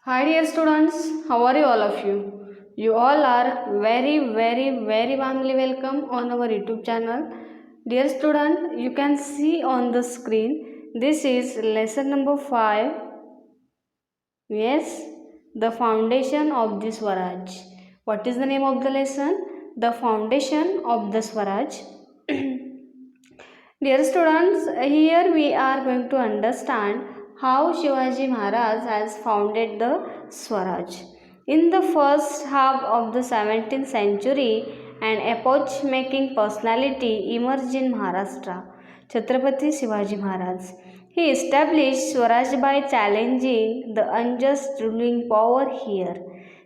Hi dear students, how are you all of you? You all are very warmly welcome on our YouTube channel. Dear student, you can see on the screen, this is lesson number 5. Yes, the foundation of the Swaraj. What is the name of the lesson? The foundation of the Swaraj. Dear students, here we are going to understand how Shivaji Maharaj has founded the Swaraj. In the first half of the 17th century, an epoch-making personality emerged in Maharashtra, Chhatrapati Shivaji Maharaj. He established Swaraj by challenging the unjust ruling power here.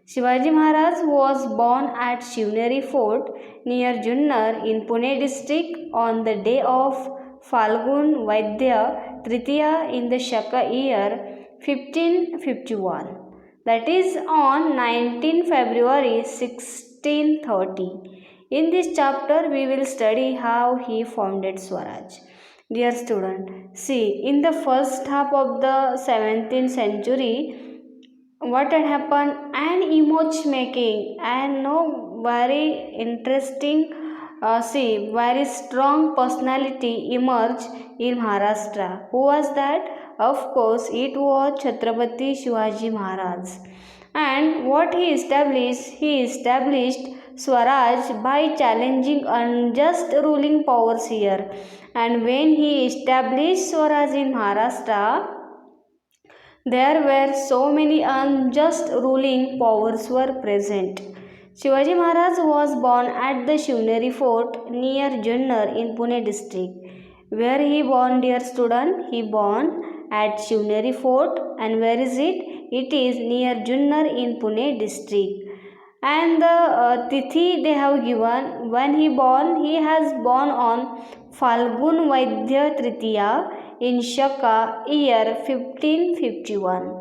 Shivaji Maharaj was born at Shivneri Fort near Junnar in Pune district on the day of Falgun Vaidya Tritiya in the Shaka year 1551. That is on 19 February 1630. In this chapter, we will study how he founded Swaraj. Dear student, see, in the first half of the 17th century, what had happened, an emoji making and no very interesting very strong personality emerged in Maharashtra. Who was that? Of course it was Chhatrapati Shivaji Maharaj. And what he established Swaraj by challenging unjust ruling powers here. And when he established Swaraj in Maharashtra, there were so many unjust ruling powers were present. Shivaji Maharaj was born at the Shivneri Fort near Junnar in Pune district. Where he born, dear student? He born at Shivneri Fort. And where is it? It is near Junnar in Pune district. And the tithi they have given, when he has born on Falgun Vaidya Tritiya in Shaka year 1551.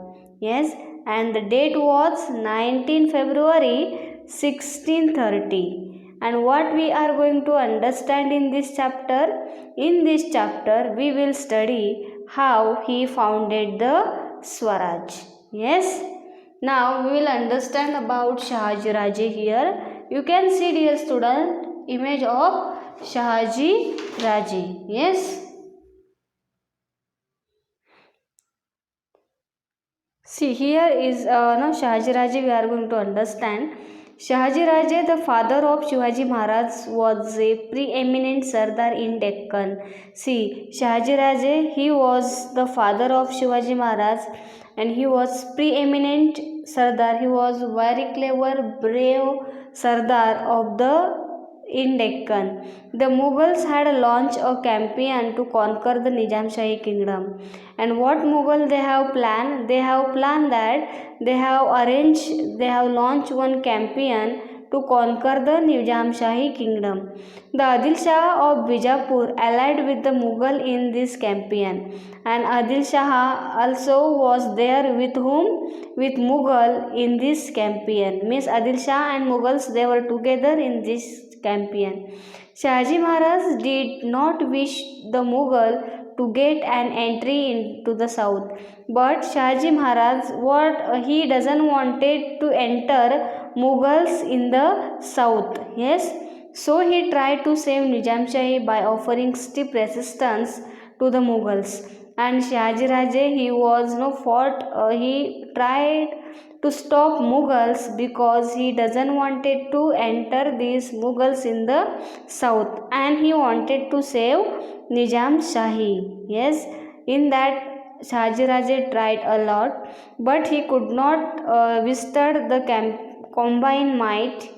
Yes, and the date was 19 February 1630. And what we are going to understand in this chapter? In this chapter, we will study how he founded the Swaraj. Yes. Now we will understand about Shahaji Raje here. You can see, dear student, image of Shahaji Raje. Yes. See, here is no Shahaji Raje we are going to understand. Shahaji Raje, the father of Shivaji Maharaj, was a preeminent Sardar in Deccan. See, Shahaji Raje, he was the father of Shivaji Maharaj and he was preeminent Sardar. He was very clever, brave Sardar of the in Deccan. The Mughals had launched a campaign to conquer the Nizam Shahi kingdom. And what Mughal they have planned? They have planned that they have launched one campaign to conquer the Nizam Shahi kingdom. The Adil Shah of Bijapur allied with the Mughal in this campaign, and Adil Shah also was there with whom? With Mughal in this campaign. Means Adil Shah and Mughals they were together in this campaign. Shahaji Maharaj did not wish the Mughal to get an entry into the south, but Shahaji Maharaj he doesn't wanted to enter Mughals in the south. Yes, so he tried to save Nizam Shahi by offering stiff resistance to the Mughals. And Shahaji Raje he was no fought. He tried to stop Mughals because he doesn't wanted to enter these Mughals in the south, and he wanted to save Nizam Shahi. Yes, in that Shahaji Raje tried a lot, but he could not withstand the combined might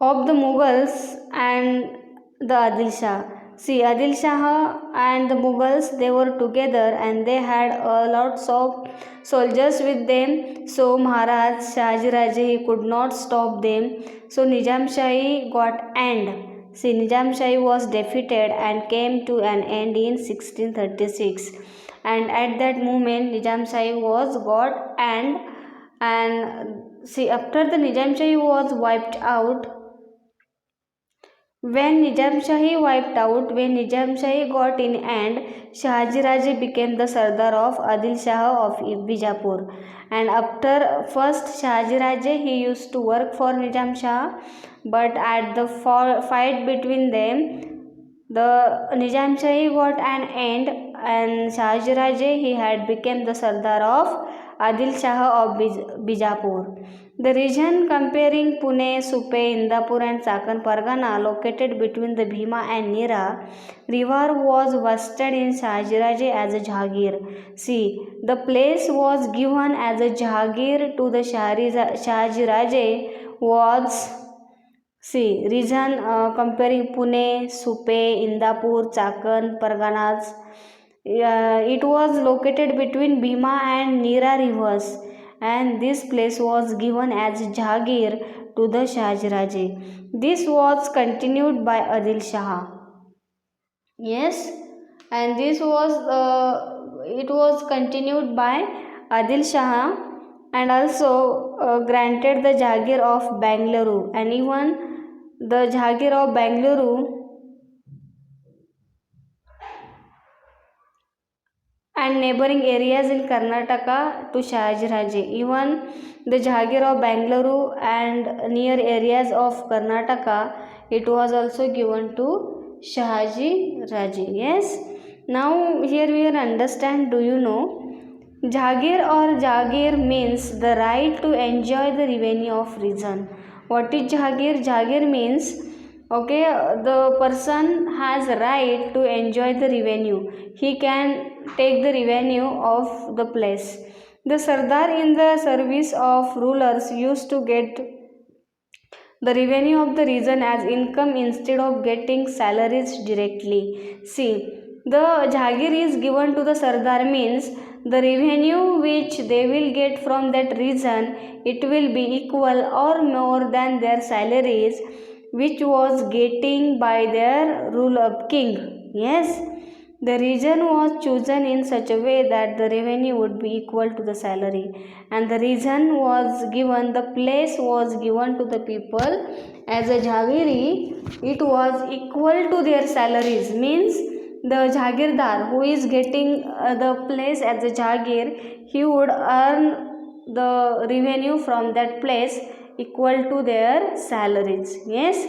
of the Mughals and the Adil Shah. See, Adil Shah and the Mughals they were together and they had lots of soldiers with them. So Maharaj Shahaji Raje he could not stop them. So Nizam Shahi got end. See, Nizam Shahi was defeated and came to an end in 1636. And at that moment, Nizam Shahi was got end. And see, after the Nizam Shahi was wiped out, When Nizam Shahi wiped out, when Nizam Shahi got in and Shahaji Raje became the Sardar of Adil Shah of Bijapur. And after first Shahaji Raje, he used to work for Nizam Shah, but at the fight between them, the Nizam Shahi got an end, and Shahaji Raje he had become the Sardar of Adil Shah of Bijapur. The region comparing Pune, Supe, Indapur and Chakan Pargana located between the Bhima and Nira river was vested in Shahajiraje as a Jahagir. See, the place was given as a Jahagir to the Shahajiraje was, see, region comparing Pune, Supe, Indapur, Chakan, Parganas. It was located between Bhima and Nira rivers, and this place was given as Jahagir to the Shahjiraje. This was continued by Adil Shah. Yes, and this was it was continued by Adil Shah, and also granted the Jagir of Bangalore, and even the Jagir of Bangalore and neighboring areas in Karnataka to Shahajiraje. Even the Jagir of Bangalore and near areas of Karnataka, it was also given to Shahaji Raje. Yes. Now here we will understand. Do you know? Jagir or Jagir means the right to enjoy the revenue of region. What is Jagir? Jagir means, okay, the person has right to enjoy the revenue. He can take the revenue of the place. The Sardar in the service of rulers used to get the revenue of the region as income instead of getting salaries directly. See, the Jagir is given to the Sardar means the revenue which they will get from that region, it will be equal or more than their salaries which was getting by their ruler king. Yes, the region was chosen in such a way that the revenue would be equal to the salary, and the region was given, the place was given to the people as a Jagiri, it was equal to their salaries. Means the Jagirdar who is getting the place as a Jagir, he would earn the revenue from that place equal to their salaries. Yes.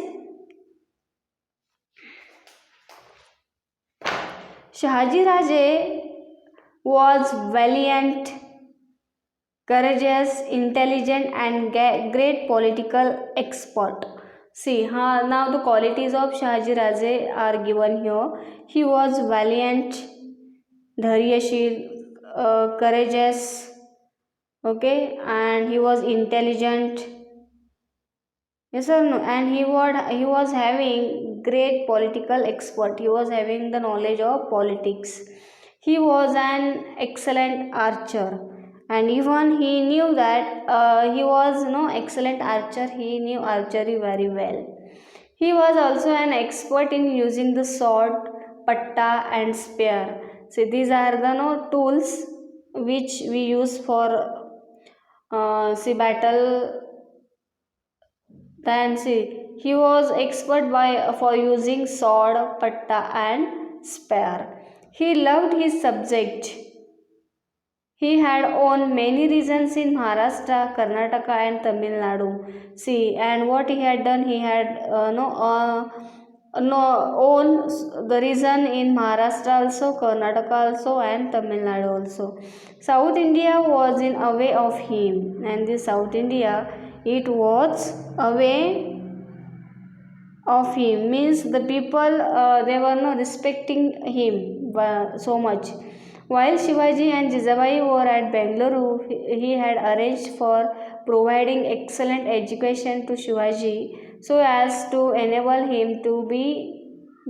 Shahaji Raje was valiant, courageous, intelligent, and great political expert. See, now the qualities of Shahaji Raje are given here. He was valiant, dharyashil, courageous, okay, and he was intelligent. Yes or no? And he was having great political expert. He was having the knowledge of politics. He was an excellent archer, and even he knew that he was no excellent archer. He knew archery very well. He was also an expert in using the sword, patta, and spear. So these are the no tools which we use for see battle. Then see, he was expert for using sword, patta, and spear. He loved his subject. He had owned many regions in Maharashtra, Karnataka, and Tamil Nadu. See, and what he had done, he had no own the region in Maharashtra also, Karnataka also, and Tamil Nadu also. South India was in away of him, and the South India, it was away of him, means the people they were not respecting him so much. While Shivaji and Jijabai were at Bangalore, he had arranged for providing excellent education to Shivaji so as to enable him to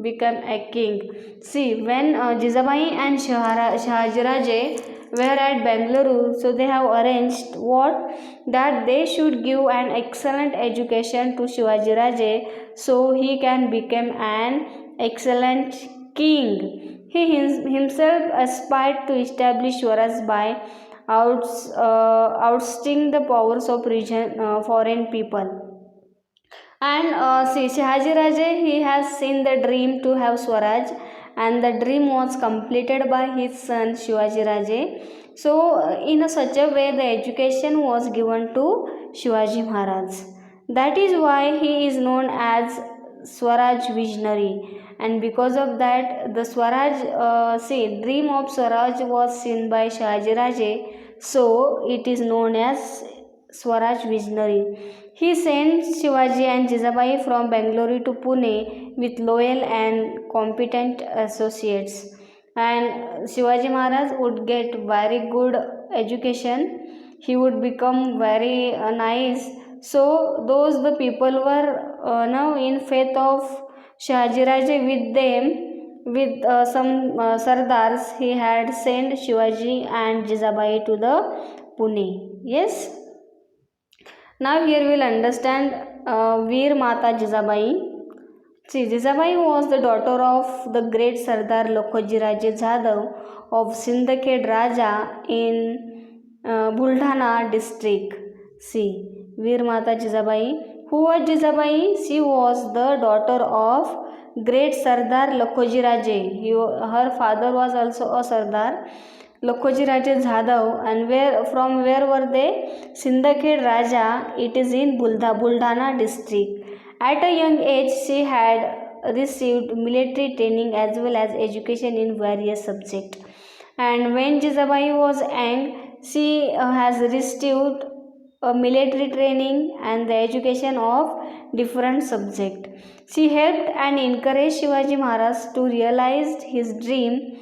become a king. See, when Jijabai and Shahajiraje were at Bangalore, so they have arranged what, that they should give an excellent education to Shivaji Raje so he can become an excellent king. He himself aspired to establish Swaraj by ousting the powers of foreign people. And see, Shahaji Raje, he has seen the dream to have Swaraj, and the dream was completed by his son Shivaji Raje. So in a such a way the education was given to Shivaji Maharaj. That is why he is known as Swaraj visionary. And because of that, the Swaraj, see, dream of Swaraj was seen by Shahaji Raje, so it is known as Swaraj visionary. He sent Shivaji and Jijabai from Bangalore to Pune with loyal and competent associates. And Shivaji Maharaj would get very good education. He would become very nice. So those the people were now in faith of Shahaji Raje with them. With some Sardars, he had sent Shivaji and Jijabai to the Pune. Yes. Now here we'll understand Veer Mata Jijabai. See, Jijabai was the daughter of the great Sardar Lokhoji Raje Jadhav of Sindakhed Raja in Buldhana district. See, Veer Mata Jijabai. Who was Jijabai? She was the daughter of great Sardar Lokhoji Raje. Her father was also a Sardar. Lokhoji Raje Jadhav, and where were they? Sindakhed Raja. It is in Buldhana district. At a young age, she had received military training as well as education in various subjects. And when Jijabai was young, she has received a military training and the education of different subjects. She helped and encouraged Shivaji Maharaj to realize his dream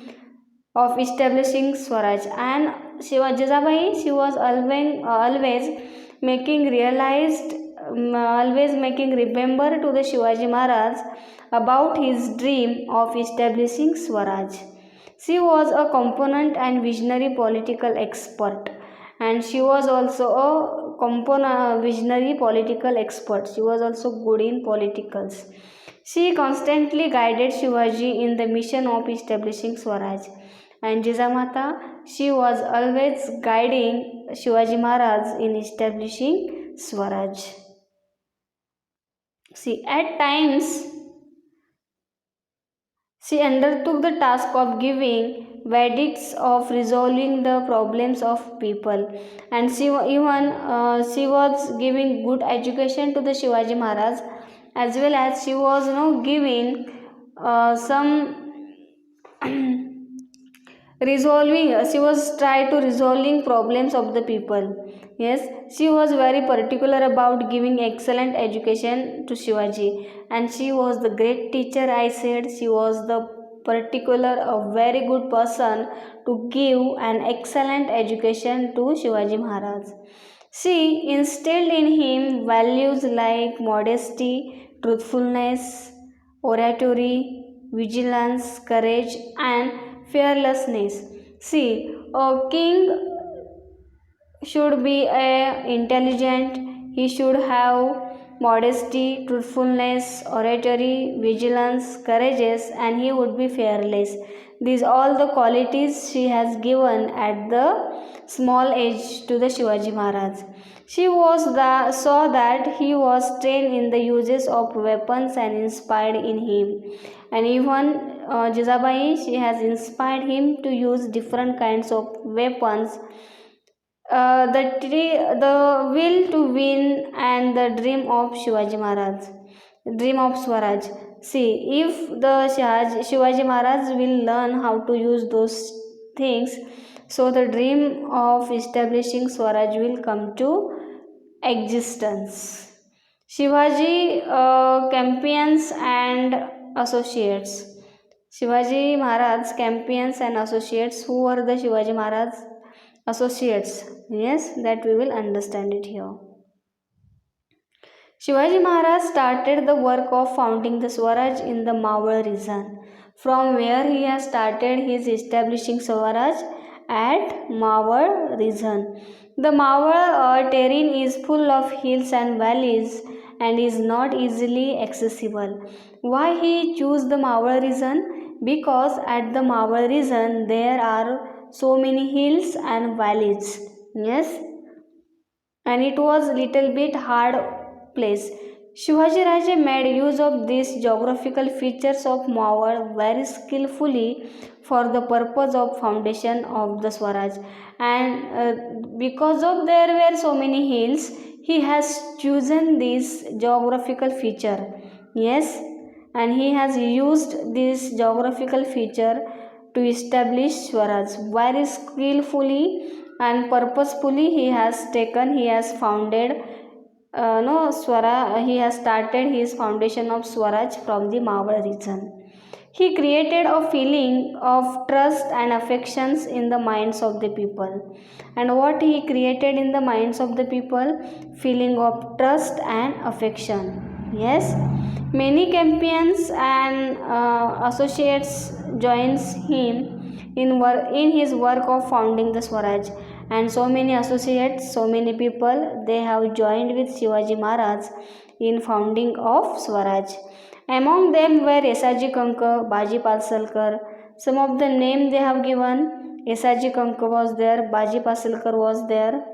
of establishing Swaraj. And Jijabai, she was always making realized, always making remember to the Shivaji Maharaj about his dream of establishing Swaraj. She was a component and visionary political expert, and she was also a visionary political expert. She was also good in politicals. She constantly guided Shivaji in the mission of establishing Swaraj. And Jijamata, she was always guiding Shivaji Maharaj in establishing Swaraj. See, at times she undertook the task of giving verdicts of resolving the problems of people, and she was giving good education to the Shivaji Maharaj, as well as she was giving some resolving, she was try to resolving problems of the people. Yes, she was very particular about giving excellent education to Shivaji, and she was the great teacher. I said she was the particular a very good person to give an excellent education to Shivaji Maharaj. She instilled in him values like modesty, truthfulness, oratory, vigilance, courage, and fearlessness. See, a king should be intelligent. He should have modesty, truthfulness, oratory, vigilance, courageous, and he would be fearless. These all the qualities she has given at the small age to the Shivaji Maharaj. She saw that he was trained in the uses of weapons and inspired in him. And even Jijabai, she has inspired him to use different kinds of weapons. The will to win and the dream of Shivaji Maharaj, dream of Swaraj. See, if the Shivaji Maharaj will learn how to use those things, so the dream of establishing Swaraj will come to existence. Shivaji Champions and Associates. Shivaji Maharaj Champions and Associates. Who were the Shivaji Maharaj associates? Yes, that we will understand it here. Shivaji Maharaj started the work of founding the Swaraj in the Mawar region, from where he has started his establishing Swaraj at Mawar region. The Mawar terrain is full of hills and valleys and is not easily accessible. Why he chose the Mawar region? Because at the Mawar region there are so many hills and valleys. Yes, and it was little bit hard place. Shivaji Raje made use of these geographical features of Mawad very skillfully for the purpose of foundation of the Swaraj. And because of there were so many hills, he has chosen this geographical feature. Yes, and he has used this geographical feature to establish Swaraj very skillfully and purposefully. He has founded no Swara. He has started his foundation of Swaraj from the Mawar region. He created a feeling of trust and affections in the minds of the people. And what he created in the minds of the people? Feeling of trust and affection. Yes, many champions and associates joins him in his work of founding the Swaraj, and so many associates, so many people, they have joined with Shivaji Maharaj in founding of Swaraj. Among them were Esaji Kanka, Baji Pasalkar. Some of the name they have given: Esaji Kanka was there, Baji Pasalkar was there.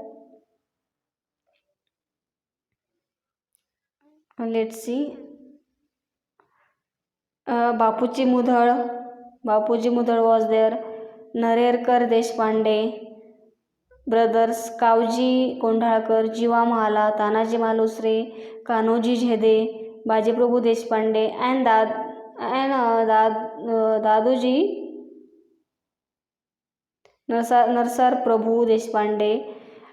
Let's see. Bapuji Mudhal, Bapuji Mudhal was there. Narerkar Deshpande, brothers Kavji Kondhalkar, Jiva Mahala, Tanaji Malusare, Kanhoji Jhede, Bajiprabhu Deshpande and Dadoji Narsar Prabhu Deshpande.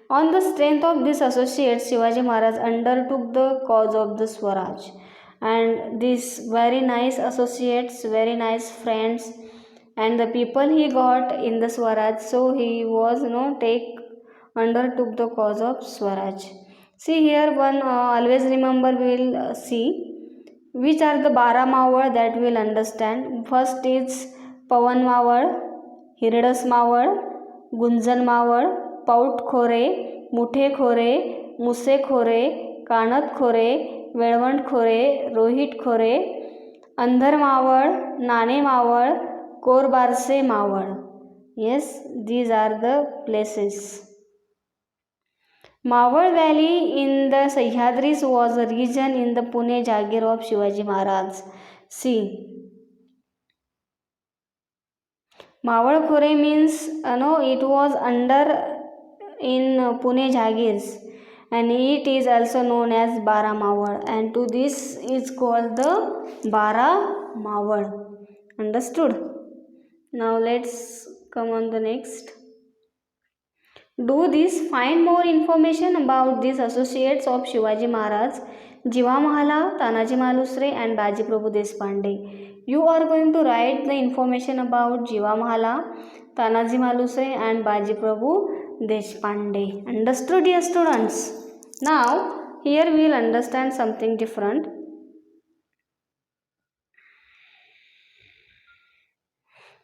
On the strength of these associates, Shivaji Maharaj undertook the cause of the Swaraj, and these very nice associates, very nice friends, and the people he got in the Swaraj, so he was undertook the cause of Swaraj. See here, one always remember, we will see which are the 12 Mawad that we will understand. First is Pawan Mawad, Hirdas Mawad, Gunjan Mawad, पाऊट खोरे, मुठे खोरे, मुसे खोरे, कानत खोरे, वेळवंट खोरे, रोहित खोरे, अंधर मावळ, नाणे Maval, कोरबारसे Maval. Yes, these are the places. Mawad Valley in the Sahyadris was a region in the Pune Jagir of Shivaji Maharaj. See, Mawad Khore means it was under in Pune Jagirs, and it is also known as Bara Mawad, and to this is called the Bara Mawad. Understood? Now let's come on the next. Do this, find more information about these associates of Shivaji Maharaj, Jiva Mahala, Tanaji Malusre and Baji Prabhu Deshpande. You are going to write the information about Jiva Mahala, Tanaji Malusre and Baji Prabhu Deshpande. Understood, dear students? Now here we will understand something different.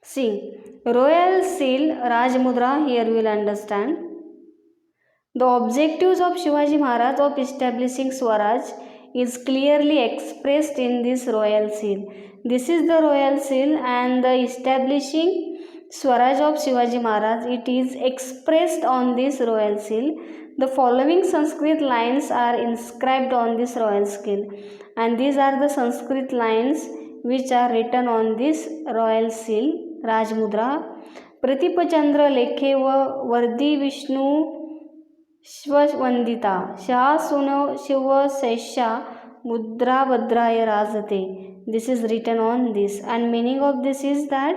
See, Royal Seal Raj Mudra, here we will understand. The objectives of Shivaji Maharaj of establishing Swaraj is clearly expressed in this Royal Seal. This is the Royal Seal, and the establishing Swaraj of Shivaji Maharaj, it is expressed on this Royal Seal. The following Sanskrit lines are inscribed on this Royal Seal, and these are the Sanskrit lines which are written on this Royal Seal Rajmudra. Pratipachandra लेखे व वर्दी विष्णु श्ववंदिता शहा सुनो Shiv शैष्या mudra भद्राय राजते. This is written on this, and meaning of this is that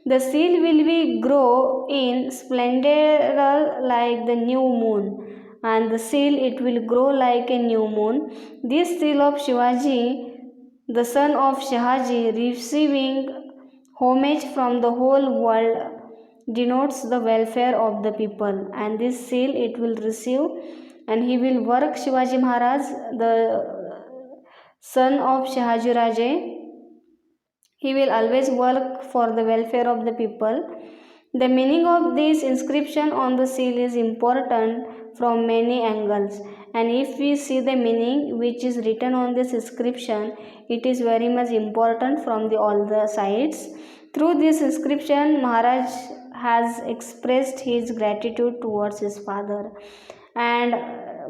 the seal will be grow in splendor like the new moon, and the seal it will grow like a new moon. This seal of Shivaji, the son of Shahaji, receiving homage from the whole world, denotes the welfare of the people, and this seal it will receive, and he will work Shivaji Maharaj, the son of Shahaji Raje. He will always work for the welfare of the people. The meaning of this inscription on the seal is important from many angles, and if we see the meaning which is written on this inscription, it is very much important from all the sides. Through this inscription, Maharaj has expressed his gratitude towards his father, and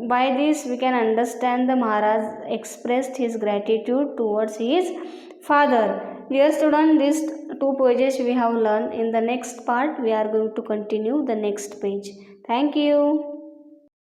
by this we can understand the Maharaj expressed his gratitude towards his father. Dear student, these two pages we have learned. In the next part we are going to continue the next page. Thank you.